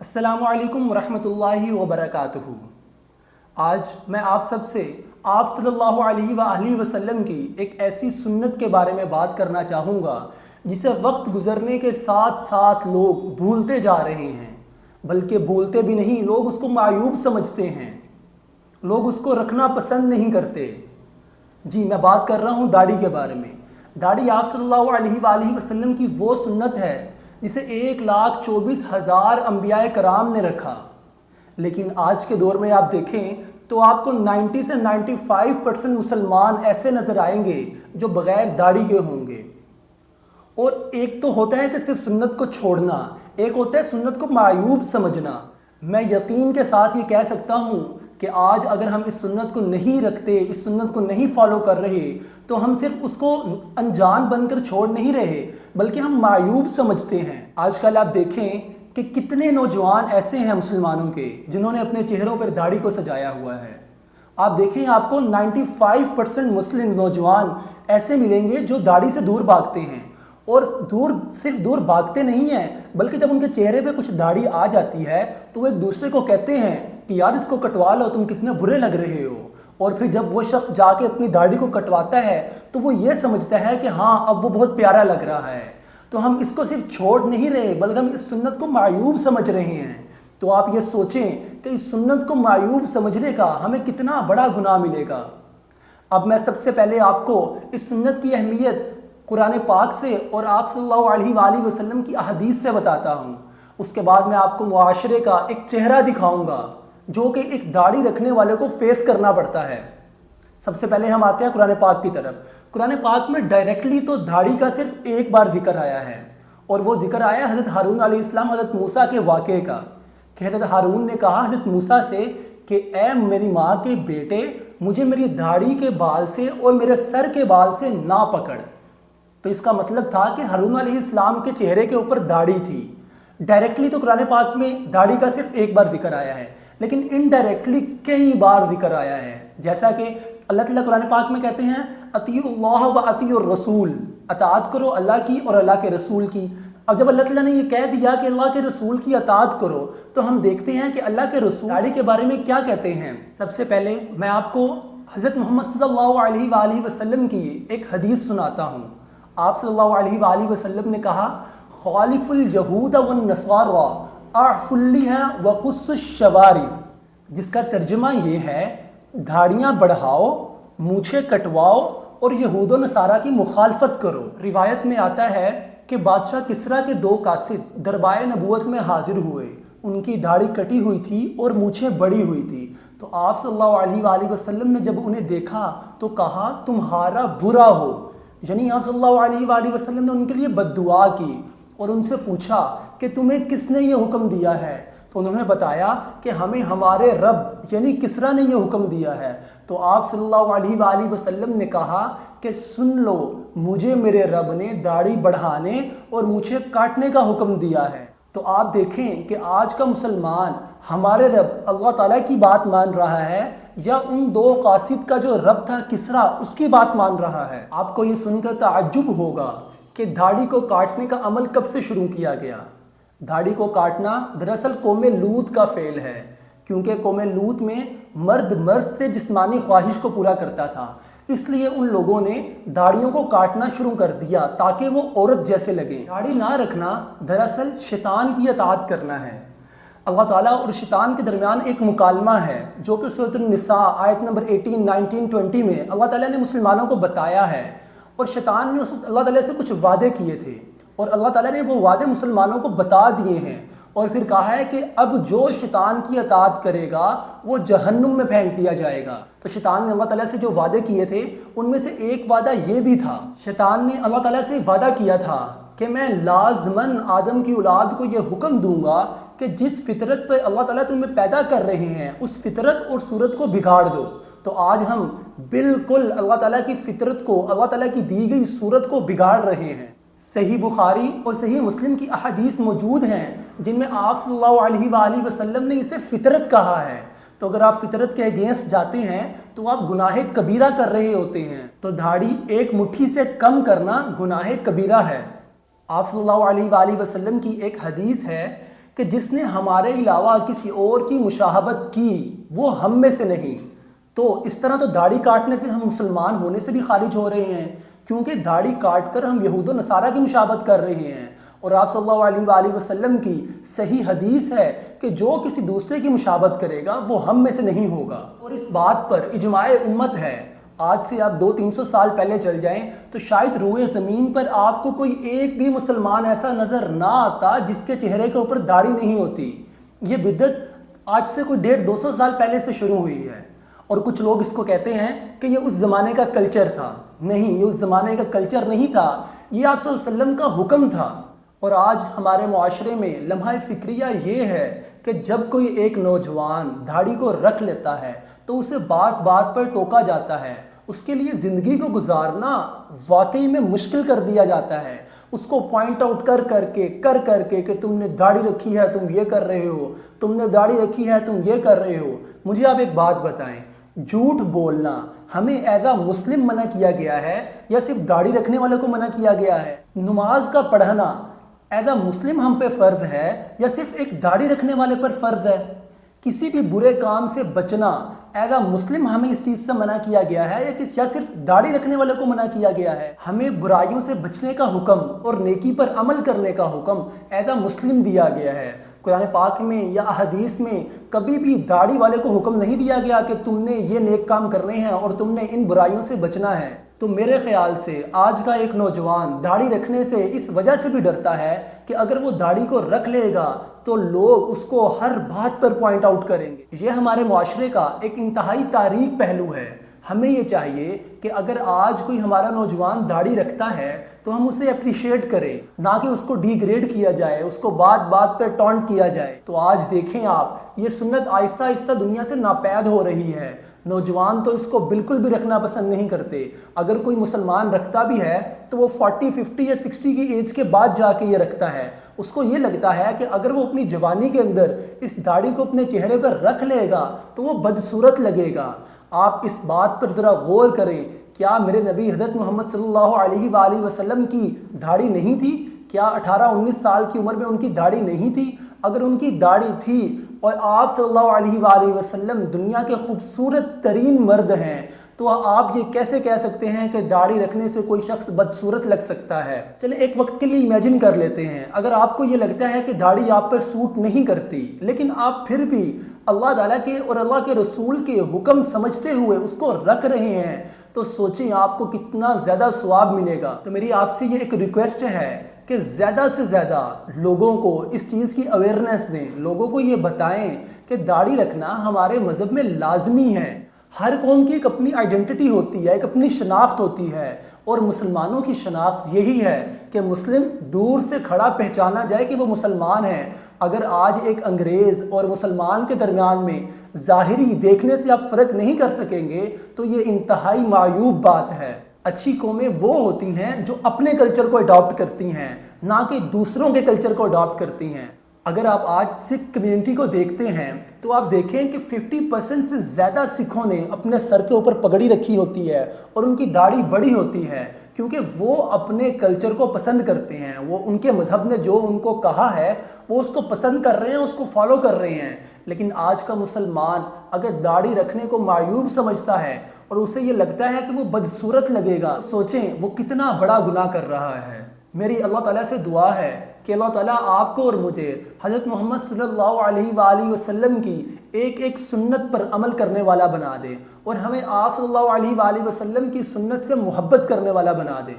अस्सलामु अलैकुम वरहमतुल्लाहि वबरकातुहू। आज मैं आप सबसे आप सल्लल्लाहु अलैहि वसल्लम की एक ऐसी सुन्नत के बारे में बात करना चाहूँगा जिसे वक्त गुज़रने के साथ साथ लोग भूलते जा रहे हैं। बल्कि भूलते भी नहीं, लोग उसको मायूब समझते हैं, लोग उसको रखना पसंद नहीं करते। जी, मैं बात कर रहा हूँ दाढ़ी के बारे में। दाढ़ी आप सल्लल्लाहु अलैहि वसल्लम की वो सुन्नत है जिसे 1,24,000 अंबियाए कराम ने रखा। लेकिन आज के दौर में आप देखें तो आपको 90 से 95% मुसलमान ऐसे नज़र आएंगे जो बग़ैर दाढ़ी के होंगे। और एक तो होता है कि सिर्फ सुन्नत को छोड़ना, एक होता है सुन्नत को मायूब समझना। मैं यकीन के साथ ये कह सकता हूँ कि आज अगर हम इस सुन्नत को नहीं रखते, इस सुन्नत को नहीं फॉलो कर रहे, तो हम सिर्फ उसको अनजान बनकर छोड़ नहीं रहे बल्कि हम मायूब समझते हैं। आजकल आप देखें कि कितने नौजवान ऐसे हैं मुसलमानों के जिन्होंने अपने चेहरों पर दाढ़ी को सजाया हुआ है। आप देखें, आपको 95% मुस्लिम नौजवान ऐसे मिलेंगे जो दाढ़ी से दूर भागते हैं। और सिर्फ दूर भागते नहीं हैं बल्कि जब उनके चेहरे पे कुछ दाढ़ी आ जाती है तो वो एक दूसरे को कहते हैं कि यार इसको कटवा लो, तुम कितने बुरे लग रहे हो। और फिर जब वो शख्स जाके अपनी दाढ़ी को कटवाता है तो वो ये समझता है कि हाँ, अब वो बहुत प्यारा लग रहा है। तो हम इसको सिर्फ छोड़ नहीं रहे बल्कि हम इस सुन्नत को मायूब समझ रहे हैं। तो आप ये सोचें कि इस सुन्नत को मायूब समझने का हमें कितना बड़ा गुनाह मिलेगा। अब मैं सबसे पहले आपको इस सुन्नत की अहमियत कुरान पाक से और आप सल्लल्लाहु अलैहि वसल्लम की अहदीस से बताता हूँ। उसके बाद मैं आपको मुआशरे का एक चेहरा दिखाऊंगा जो कि एक दाढ़ी रखने वाले को फेस करना पड़ता है। सबसे पहले हम आते हैं कुरान पाक की तरफ। कुरान पाक में डायरेक्टली तो दाढ़ी का सिर्फ एक बार जिक्र आया है, और वो जिक्र आया हज़रत हारून अलैहिस्सलाम हज़रत मूसा के वाक़े का कि हज़रत हारून ने कहा हज़रत मूसा से कि ए मेरी माँ के बेटे, मुझे मेरी दाढ़ी के बाल से और मेरे सर के बाल से ना पकड़। तो इसका मतलब था कि हारून अलैहिस्सलाम के चेहरे के ऊपर दाढ़ी थी। डायरेक्टली तो कुरान पाक में दाढ़ी का सिर्फ एक बार जिक्र आया है, लेकिन इनडायरेक्टली कई बार जिक्र आया है। जैसा कि अल्लाह ताला कुरान पाक में कहते हैं अतीउल्लाह व अतीउर रसूल, अताअत करो अल्लाह की और अल्लाह के रसूल की। अब जब अल्लाह ताला ने ये कह दिया कि अल्लाह के रसूल की अताअत करो, तो हम देखते हैं कि अल्लाह के रसूल दाढ़ी के बारे में क्या कहते हैं। सबसे पहले मैं आपको हज़रत मोहम्मद सल्लल्लाहु अलैहि वसल्लम की एक हदीस सुनाता हूँ। आप सल्लल्लाहु अलैहि वसल्लम ने कहा खालिफुल यहूद वन नस्वारा अअफुल्लिहा व कुस्सुश शवारिब, जिसका तर्जुमा ये है दाढ़ियाँ बढ़ाओ, मूछें कटवाओ और यहूद व नसारा की मुखालफत करो। रिवायत में आता है कि बादशाह किसरा के 2 कासिद दरबार नबूवत में हाजिर हुए। उनकी दाढ़ी कटी हुई थी और मूछें बड़ी हुई थी। तो आप सल्लल्लाहु अलैहि वसल्लम ने जब उन्हें देखा तो कहा तुम्हारा बुरा हो, यानी आप सल्लल्लाहु अलैहि वसल्लम ने उनके लिए बद्दुआ की और उनसे पूछा कि तुम्हें किसने ये हुक्म दिया है। तो उन्होंने बताया कि हमें हमारे रब यानी किसरा ने ये हुक्म दिया है। तो आप सल्लल्लाहु अलैहि वसल्लम ने कहा कि सुन लो, मुझे मेरे रब ने दाढ़ी बढ़ाने और मुझे काटने का हुक्म दिया है। तो आप देखें कि आज का मुसलमान हमारे रब अल्लाह ताला की बात मान रहा है या उन 2 कासिद का जो रब था किसरा, उसकी बात मान रहा है। आपको ये सुनकर ताज्जुब होगा कि दाढ़ी को काटने का अमल कब से शुरू किया गया। दाढ़ी को काटना दरअसल कौम लूत का फेल है, क्योंकि कौम लूत में मर्द से जिस्मानी ख्वाहिश को पूरा करता था, इसलिए उन लोगों ने दाढ़ियों को काटना शुरू कर दिया ताकि वो औरत जैसे लगे। दाढ़ी ना रखना दरअसल शैतान की अताअत करना है। अल्लाह ताला और शैतान के दरमियान एक मुकालमा है जो कि सूरह निसा आयत नंबर 18, 19, 20 में अल्लाह ताला ने मुसलमानों को बताया है। और शैतान ने अल्लाह ताला से कुछ वादे किए थे और अल्लाह ताला ने वो वादे मुसलमानों को बता दिए हैं और फिर कहा है कि अब जो शैतान की अताअत करेगा वो जहन्नुम में फेंक दिया जाएगा। तो शैतान ने अल्लाह ताला से जो वादे किए थे उनमें से एक वादा ये भी था, शैतान ने अल्लाह ताला से वादा किया था कि मैं लाजमन आदम की औलाद को ये हुक्म दूंगा कि जिस फितरत पर अल्लाह ताला तुम्हें पैदा कर रहे हैं उस फितरत और सूरत को बिगाड़ दो। तो आज हम बिल्कुल अल्लाह ताला की फितरत को, अल्लाह ताला की दी गई सूरत को बिगाड़ रहे हैं। सही बुखारी और सही मुस्लिम की अहदीस मौजूद हैं जिनमें आप सल्लल्लाहु अलैहि वसल्लम ने इसे फितरत कहा है। तो अगर आप फितरत के अगेंस्ट जाते हैं तो आप गुनाह कबीरा कर रहे होते हैं। तो दाढ़ी एक मुट्ठी से कम करना गुनाह कबीरा है। आप सल्लल्लाहु अलैहि वसल्लम की एक हदीस है کہ جس نے ہمارے علاوہ کسی اور کی مشابہت کی وہ ہم میں سے نہیں۔ تو اس طرح تو داڑھی کاٹنے سے ہم مسلمان ہونے سے بھی خارج ہو رہے ہیں، کیونکہ داڑھی کاٹ کر ہم یہود و نصارہ کی مشابہت کر رہے ہیں۔ اور آپ صلی اللہ علیہ وآلہ وسلم کی صحیح حدیث ہے کہ جو کسی دوسرے کی مشابہت کرے گا وہ ہم میں سے نہیں ہوگا، اور اس بات پر اجماع امت ہے۔ آج سے آپ 200-300 سال پہلے چل جائیں تو شاید روئے زمین پر آپ کو کوئی ایک بھی مسلمان ایسا نظر نہ آتا جس کے چہرے کے اوپر داڑھی نہیں ہوتی۔ یہ بدعت آج سے کوئی 150-200 سال پہلے سے شروع ہوئی ہے، اور کچھ لوگ اس کو کہتے ہیں کہ یہ اس زمانے کا کلچر تھا۔ نہیں، یہ اس زمانے کا کلچر نہیں تھا، یہ آپ صلی اللہ علیہ وسلم کا حکم تھا۔ اور آج ہمارے معاشرے میں لمحہ فکریہ یہ ہے کہ جب کوئی ایک نوجوان داڑھی کو رکھ لیتا ہے تو اسے بات بات پر ٹوکا جاتا ہے، اس کے لیے زندگی کو گزارنا واقعی میں مشکل کر دیا جاتا ہے۔ اس کو پوائنٹ آؤٹ کر کر کے کہ تم نے داڑھی رکھی ہے تم یہ کر رہے ہو، تم نے داڑھی رکھی ہے تم یہ کر رہے ہو۔ مجھے آپ ایک بات بتائیں، جھوٹ بولنا ہمیں ایز اے مسلم منع کیا گیا ہے یا صرف داڑھی رکھنے والے کو منع کیا گیا ہے؟ نماز کا پڑھنا ایز اے مسلم ہم پہ فرض ہے یا صرف ایک داڑھی رکھنے والے پر فرض ہے؟ کسی بھی برے کام سے بچنا ایز اے مسلم ہمیں اس چیز سے منع کیا گیا ہے یا صرف داڑھی رکھنے والے کو منع کیا گیا ہے؟ ہمیں برائیوں سے بچنے کا حکم اور نیکی پر عمل کرنے کا حکم ایز اے مسلم دیا گیا ہے۔ قرآن پاک میں یا احادیث میں کبھی بھی داڑھی والے کو حکم نہیں دیا گیا کہ تم نے یہ نیک کام کرنے ہیں اور تم نے ان برائیوں سے بچنا ہے۔ تو میرے خیال سے آج کا ایک نوجوان داڑھی رکھنے سے اس وجہ سے بھی ڈرتا ہے کہ اگر وہ داڑھی کو رکھ لے گا تو لوگ اس کو ہر بات پر پوائنٹ آؤٹ کریں گے۔ یہ ہمارے معاشرے کا ایک انتہائی تاریک پہلو ہے۔ ہمیں یہ چاہیے کہ اگر آج کوئی ہمارا نوجوان داڑھی رکھتا ہے تو ہم اسے اپریشیٹ کریں، نہ کہ اس کو ڈی گریڈ کیا جائے، اس کو بات بات پر ٹونٹ کیا جائے۔ تو آج دیکھیں آپ، یہ سنت آہستہ آہستہ دنیا سے ناپید ہو رہی ہے۔ نوجوان تو اس کو بالکل بھی رکھنا پسند نہیں کرتے۔ اگر کوئی مسلمان رکھتا بھی ہے تو وہ 40 50 یا 60 کی ایج کے بعد جا کے یہ رکھتا ہے۔ اس کو یہ لگتا ہے کہ اگر وہ اپنی جوانی کے اندر اس داڑھی کو اپنے چہرے پر رکھ لے گا تو وہ بدصورت لگے گا۔ آپ اس بات پر ذرا غور کریں، کیا میرے نبی حضرت محمد صلی اللہ علیہ وآلہ وسلم کی داڑھی نہیں تھی؟ کیا 18-19 سال کی عمر میں ان کی داڑھی نہیں تھی؟ اگر ان کی داڑھی تھی اور آپ صلی اللہ علیہ وآلہ وسلم دنیا کے خوبصورت ترین مرد ہیں، تو آپ یہ کیسے کہہ سکتے ہیں کہ داڑھی رکھنے سے کوئی شخص بدصورت لگ سکتا ہے؟ چلیں ایک وقت کے لیے امیجن کر لیتے ہیں، اگر آپ کو یہ لگتا ہے کہ داڑھی آپ پر سوٹ نہیں کرتی لیکن آپ پھر بھی اللہ تعالیٰ کے اور اللہ کے رسول کے حکم سمجھتے ہوئے اس کو رکھ رہے ہیں، تو سوچیں آپ کو کتنا زیادہ ثواب ملے گا۔ تو میری آپ سے یہ ایک ریکویسٹ ہے کہ زیادہ سے زیادہ لوگوں کو اس چیز کی اویئرنیس دیں، لوگوں کو یہ بتائیں کہ داڑھی رکھنا ہمارے مذہب میں لازمی ہے۔ ہر قوم کی ایک اپنی آئیڈینٹی ہوتی ہے، ایک اپنی شناخت ہوتی ہے، اور مسلمانوں کی شناخت یہی ہے کہ مسلم دور سے کھڑا پہچانا جائے کہ وہ مسلمان ہیں۔ اگر آج ایک انگریز اور مسلمان کے درمیان میں ظاہری دیکھنے سے آپ فرق نہیں کر سکیں گے تو یہ انتہائی معیوب بات ہے۔ اچھی قومیں وہ ہوتی ہیں جو اپنے کلچر کو اڈاپٹ کرتی ہیں، نہ کہ دوسروں کے کلچر کو اڈاپٹ کرتی ہیں۔ اگر آپ آج سکھ کمیونٹی کو دیکھتے ہیں تو آپ دیکھیں کہ 50% سے زیادہ سکھوں نے اپنے سر کے اوپر پگڑی رکھی ہوتی ہے اور ان کی داڑھی بڑی ہوتی ہے، کیونکہ وہ اپنے کلچر کو پسند کرتے ہیں۔ وہ ان کے مذہب نے جو ان کو کہا ہے وہ اس کو پسند کر رہے ہیں، اس کو فالو کر رہے ہیں۔ لیکن آج کا مسلمان اگر داڑھی رکھنے کو معیوب سمجھتا ہے اور اسے یہ لگتا ہے کہ وہ بدصورت لگے گا، سوچیں وہ کتنا بڑا گناہ کر رہا ہے۔ میری اللہ تعالیٰ سے دعا ہے کہ اللہ تعالیٰ آپ کو اور مجھے حضرت محمد صلی اللہ علیہ وآلہ وسلم کی ایک ایک سنت پر عمل کرنے والا بنا دے، اور ہمیں آپ صلی اللہ علیہ وآلہ وسلم کی سنت سے محبت کرنے والا بنا دے۔